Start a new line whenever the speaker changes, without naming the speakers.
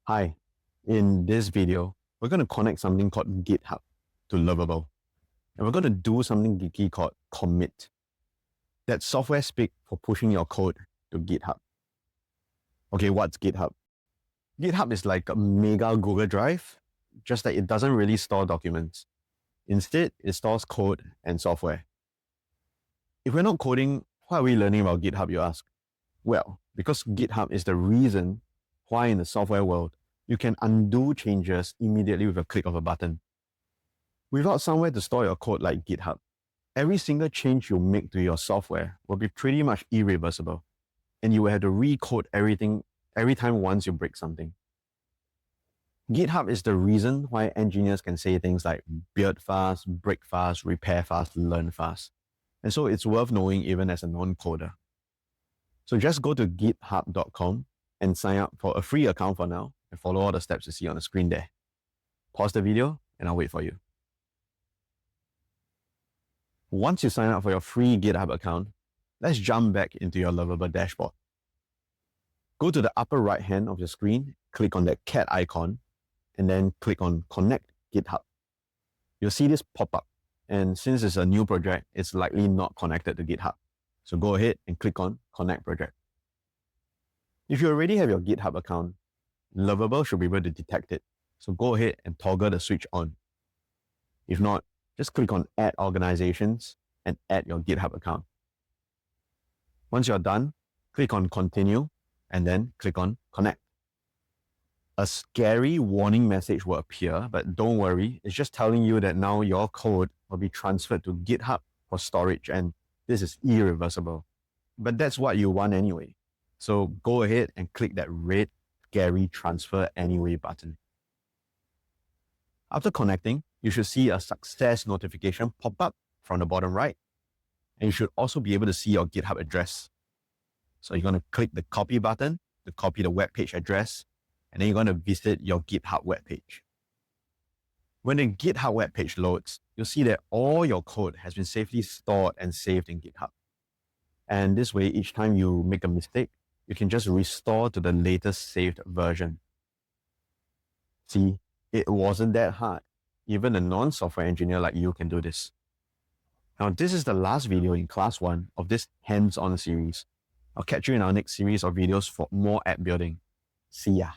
Hi, in this video, we're going to connect something called GitHub to Lovable. And we're going to do something geeky called commit. That's software speak for pushing your code to GitHub. Okay, what's GitHub? GitHub is like a mega Google Drive, just that it doesn't really store documents. Instead, it stores code and software. If we're not coding, why are we learning about GitHub, you ask? Well, because GitHub is the reason why in the software world, you can undo changes immediately with a click of a button. Without somewhere to store your code like GitHub, every single change you make to your software will be pretty much irreversible, and you will have to recode everything every time once you break something. GitHub is the reason why engineers can say things like build fast, break fast, repair fast, learn fast. And so it's worth knowing even as a non-coder. So just go to github.com and sign up for a free account for now and follow all the steps you see on the screen there. Pause the video and I'll wait for you. Once you sign up for your free GitHub account, let's jump back into your Lovable dashboard. Go to the upper right hand of your screen, click on that cat icon, and then click on Connect GitHub. You'll see this pop up, and since it's a new project, it's likely not connected to GitHub. So go ahead and click on Connect Project. If you already have your GitHub account, Lovable should be able to detect it. So go ahead and toggle the switch on. If not, just click on Add Organizations and add your GitHub account. Once you're done, click on Continue and then click on Connect. A scary warning message will appear, but don't worry, it's just telling you that now your code will be transferred to GitHub for storage, and this is irreversible. But that's what you want anyway. So go ahead and click that red, scary Transfer Anyway button. After connecting, you should see a success notification pop up from the bottom right. And you should also be able to see your GitHub address. So you're going to click the copy button to copy the web page address, and then you're going to visit your GitHub web page. When the GitHub web page loads, you'll see that all your code has been safely stored and saved in GitHub. And this way, each time you make a mistake, you can just restore to the latest saved version. See, it wasn't that hard. Even a non-software engineer like you can do this. Now, this is the last video in class 1 of this hands-on series. I'll catch you in our next series of videos for more app building. See ya.